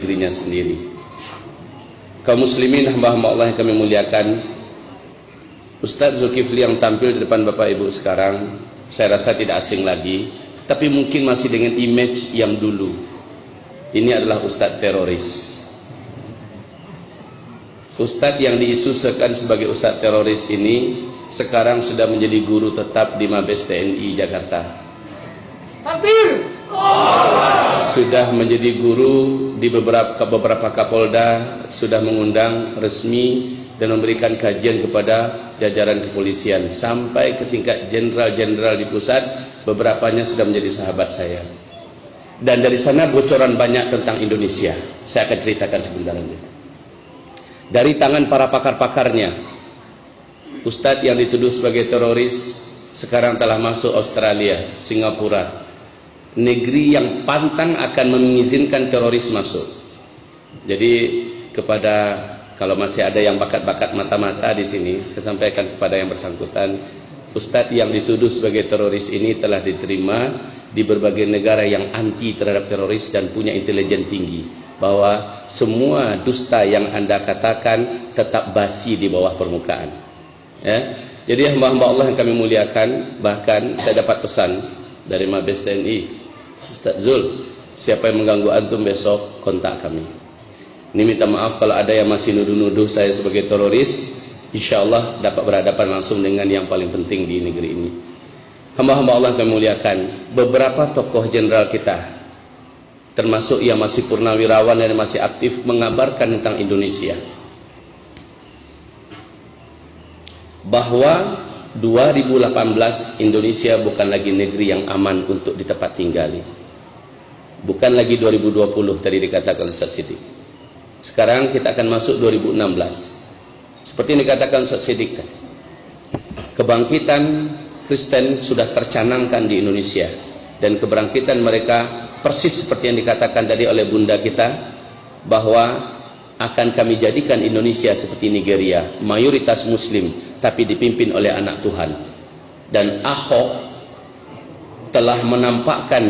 dirinya sendiri. Kaum muslimin, hamba-hamba Allah yang kami muliakan, Ustadz Zulkifli yang tampil di depan Bapak Ibu sekarang, saya rasa tidak asing lagi, tapi mungkin masih dengan image yang dulu. Ini adalah Ustadz teroris. Ustadz yang diisukan sebagai Ustadz teroris ini sekarang sudah menjadi guru tetap di Mabes TNI Jakarta. Takbir! Sudah menjadi guru di beberapa Kapolda, sudah mengundang resmi dan memberikan kajian kepada jajaran kepolisian sampai ke tingkat jenderal-jenderal di pusat. Beberapanya sudah menjadi sahabat saya. Dan dari sana bocoran banyak tentang Indonesia. Saya akan ceritakan sebentar saja. Dari tangan para pakar-pakarnya, Ustadz yang dituduh sebagai teroris sekarang telah masuk Australia, Singapura, negeri yang pantang akan mengizinkan teroris masuk. Jadi kalau masih ada yang bakat-bakat mata-mata di sini, saya sampaikan kepada yang bersangkutan, Ustadz yang dituduh sebagai teroris ini telah diterima di berbagai negara yang anti terhadap teroris dan punya intelijen tinggi, bahwa semua dusta yang Anda katakan tetap basi di bawah permukaan. Ya. Jadi hamba-hamba Allah yang kami muliakan, bahkan saya dapat pesan dari Mabes TNI, Ustadz Zul, siapa yang mengganggu antum besok kontak kami. Ini minta maaf kalau ada yang masih nuduh-nuduh saya sebagai teroris. Insya Allah dapat berhadapan langsung dengan yang paling penting di negeri ini. Hamba-hamba Allah yang kami muliakan, beberapa tokoh jenderal kita, termasuk yang masih purnawirawan dan masih aktif, mengabarkan tentang Indonesia, bahwa 2018 Indonesia bukan lagi negeri yang aman untuk di tempat tinggali. Bukan lagi 2020 tadi dikatakan Ustaz Siddiq. Sekarang kita akan masuk 2016. Seperti yang dikatakan Ustaz Siddiq, kebangkitan Kristen sudah tercanangkan di Indonesia, dan kebangkitan mereka persis seperti yang dikatakan tadi oleh bunda kita, bahwa akan kami jadikan Indonesia seperti Nigeria, mayoritas muslim tapi dipimpin oleh anak Tuhan. Dan Ahok telah menampakkan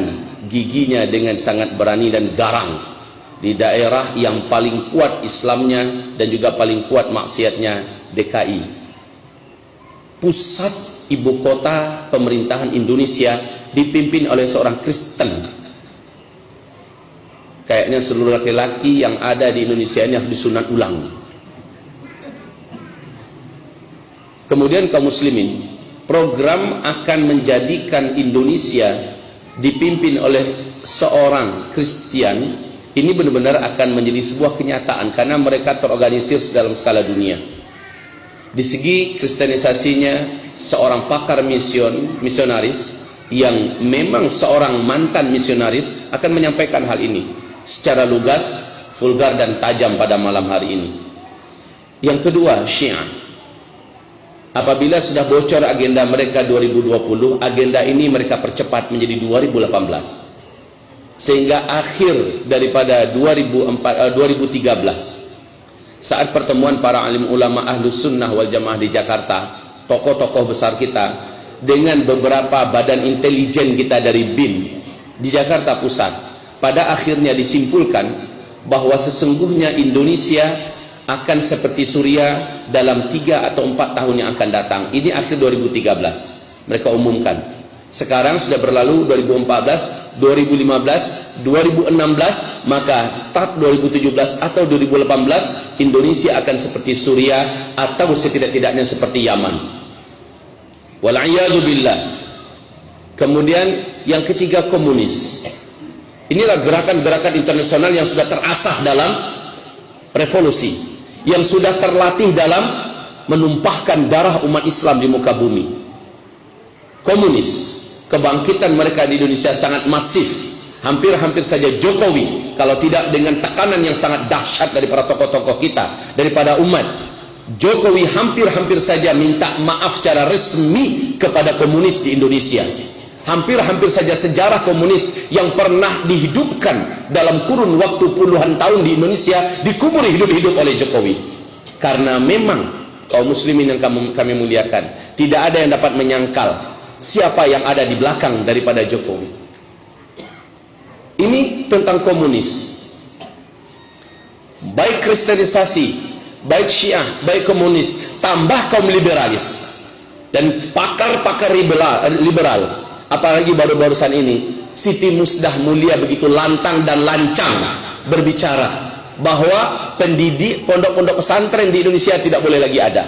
giginya dengan sangat berani dan garang di daerah yang paling kuat Islamnya dan juga paling kuat maksiatnya, DKI, pusat ibu kota pemerintahan Indonesia, dipimpin oleh seorang Kristen. Kayaknya seluruh laki-laki yang ada di Indonesia ini harus disunat ulang. Kemudian kaum muslimin, program akan menjadikan Indonesia dipimpin oleh seorang Kristen ini benar-benar akan menjadi sebuah kenyataan, karena mereka terorganisir dalam skala dunia. Di segi kristenisasinya, seorang pakar misionaris yang memang seorang mantan misionaris akan menyampaikan hal ini secara lugas, vulgar dan tajam pada malam hari ini. Yang kedua, Syiah. Apabila sudah bocor agenda mereka 2020, agenda ini mereka percepat menjadi 2018. Sehingga akhir daripada 2013, saat pertemuan para alim ulama Ahlus Sunnah wal Jamaah di Jakarta, tokoh-tokoh besar kita dengan beberapa badan intelijen kita dari BIN di Jakarta Pusat, pada akhirnya disimpulkan bahwa sesungguhnya Indonesia akan seperti Suriah dalam 3 atau 4 tahun yang akan datang. Ini akhir 2013 mereka umumkan. Sekarang sudah berlalu 2014, 2015, 2016, maka start 2017 atau 2018 Indonesia akan seperti Suriah atau setidak-tidaknya seperti Yaman. Wal'iyadu billah. Kemudian yang ketiga, komunis. Inilah gerakan-gerakan internasional yang sudah terasah dalam revolusi, yang sudah terlatih dalam menumpahkan darah umat Islam di muka bumi. Komunis, kebangkitan mereka di Indonesia sangat masif. Hampir-hampir saja Jokowi, kalau tidak dengan tekanan yang sangat dahsyat dari para tokoh-tokoh kita, daripada umat, Jokowi hampir-hampir saja minta maaf secara resmi kepada komunis di Indonesia. Hampir-hampir saja sejarah komunis yang pernah dihidupkan dalam kurun waktu puluhan tahun di Indonesia dikubur hidup-hidup oleh Jokowi. Karena memang kaum muslimin yang kami muliakan, tidak ada yang dapat menyangkal siapa yang ada di belakang daripada Jokowi. Ini tentang komunis. baik kristenisasi, baik Syiah, baik komunis, tambah kaum liberalis dan pakar-pakar liberal, apalagi baru-barusan ini Siti Musdah Mulia begitu lantang dan lancang berbicara bahwa pendidik pondok-pondok pesantren di Indonesia tidak boleh lagi ada,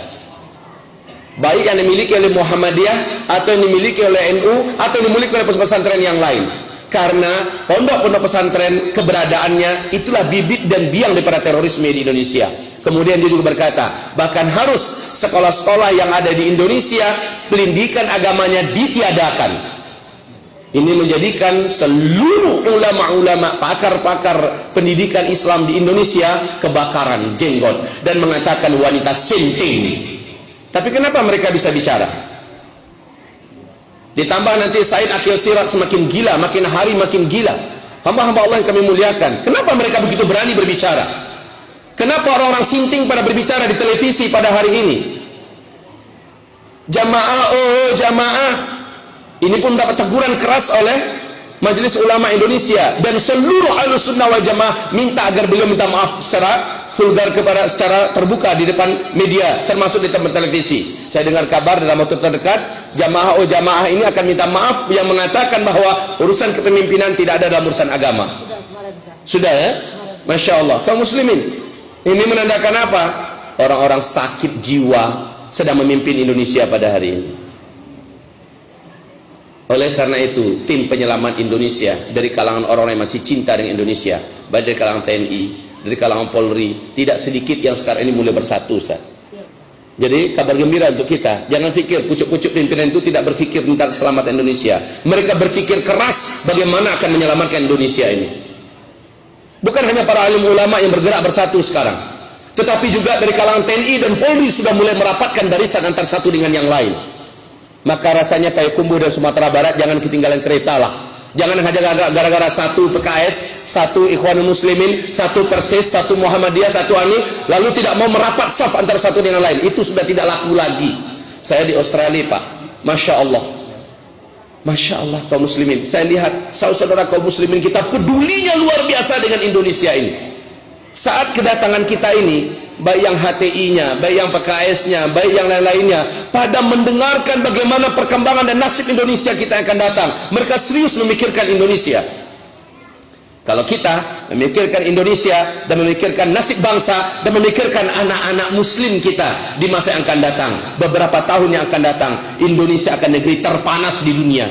baik yang dimiliki oleh Muhammadiyah atau yang dimiliki oleh NU atau yang dimiliki oleh pesantren yang lain, karena pondok-pondok pesantren keberadaannya itulah bibit dan biang daripada terorisme di Indonesia. Kemudian dia juga berkata, bahkan harus sekolah-sekolah yang ada di Indonesia pendidikan agamanya ditiadakan. Ini menjadikan seluruh ulama-ulama, pakar-pakar pendidikan Islam di Indonesia kebakaran jenggot dan mengatakan wanita sinting. Tapi kenapa mereka bisa bicara? Ditambah nanti Said Akil Siraj semakin gila, makin hari makin gila. Hamba-hamba Allah yang kami muliakan, kenapa mereka begitu berani berbicara? Kenapa orang-orang sinting pada berbicara di televisi pada hari ini? Jamaah, oh jamaah. Ini pun dapat teguran keras oleh Majelis Ulama Indonesia, dan seluruh Ahlussunnah wal Jamaah minta agar beliau minta maaf secara vulgar secara terbuka di depan media, termasuk di tempat televisi. Saya dengar kabar dalam waktu terdekat jamaah oh jamaah ini akan minta maaf yang mengatakan bahwa urusan kepemimpinan tidak ada dalam urusan agama. Sudah ya? Masya Allah. Kaum muslimin, ini menandakan apa? Orang-orang sakit jiwa sedang memimpin Indonesia pada hari ini. Oleh karena itu, tim penyelamat Indonesia dari kalangan orang-orang yang masih cinta dengan Indonesia, baik dari kalangan TNI, dari kalangan Polri, tidak sedikit yang sekarang ini mulai bersatu, Ustaz. Jadi kabar gembira untuk kita. Jangan pikir pucuk-pucuk pimpinan itu tidak berpikir tentang keselamatan Indonesia. Mereka berpikir keras bagaimana akan menyelamatkan Indonesia ini. Bukan hanya para alim ulama yang bergerak bersatu sekarang, tetapi juga dari kalangan TNI dan Polri sudah mulai merapatkan barisan antar satu dengan yang lain. Maka rasanya Payakumbuh dan Sumatera Barat jangan ketinggalan kereta lah. Jangan hanya gara-gara satu PKS, satu Ikhwanul Muslimin, satu Persis, satu Muhammadiyah, satu ANI, lalu tidak mau merapat saf antara satu dengan lain. Itu sudah tidak laku lagi. Saya di Australia, Pak, Masya Allah, Masya Allah kaum muslimin. Saya lihat saudara-saudara kaum muslimin kita pedulinya luar biasa dengan Indonesia ini. Saat kedatangan kita ini, baik yang HTI-nya, baik yang PKS-nya, baik yang lain-lainnya, pada mendengarkan bagaimana perkembangan dan nasib Indonesia kita yang akan datang, mereka serius memikirkan Indonesia. Kalau kita memikirkan Indonesia dan memikirkan nasib bangsa dan memikirkan anak-anak muslim kita di masa yang akan datang, beberapa tahun yang akan datang, Indonesia akan negeri terpanas di dunia,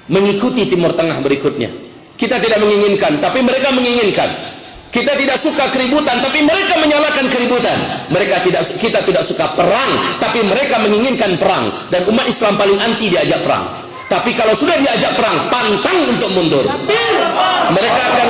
mengikuti Timur Tengah berikutnya. Kita tidak menginginkan, tapi mereka menginginkan. Kita tidak suka keributan, tapi mereka menyalakan keributan. Kita tidak suka perang, tapi mereka menginginkan perang. Dan umat Islam paling anti diajak perang. Tapi kalau sudah diajak perang, pantang untuk mundur. Mereka akan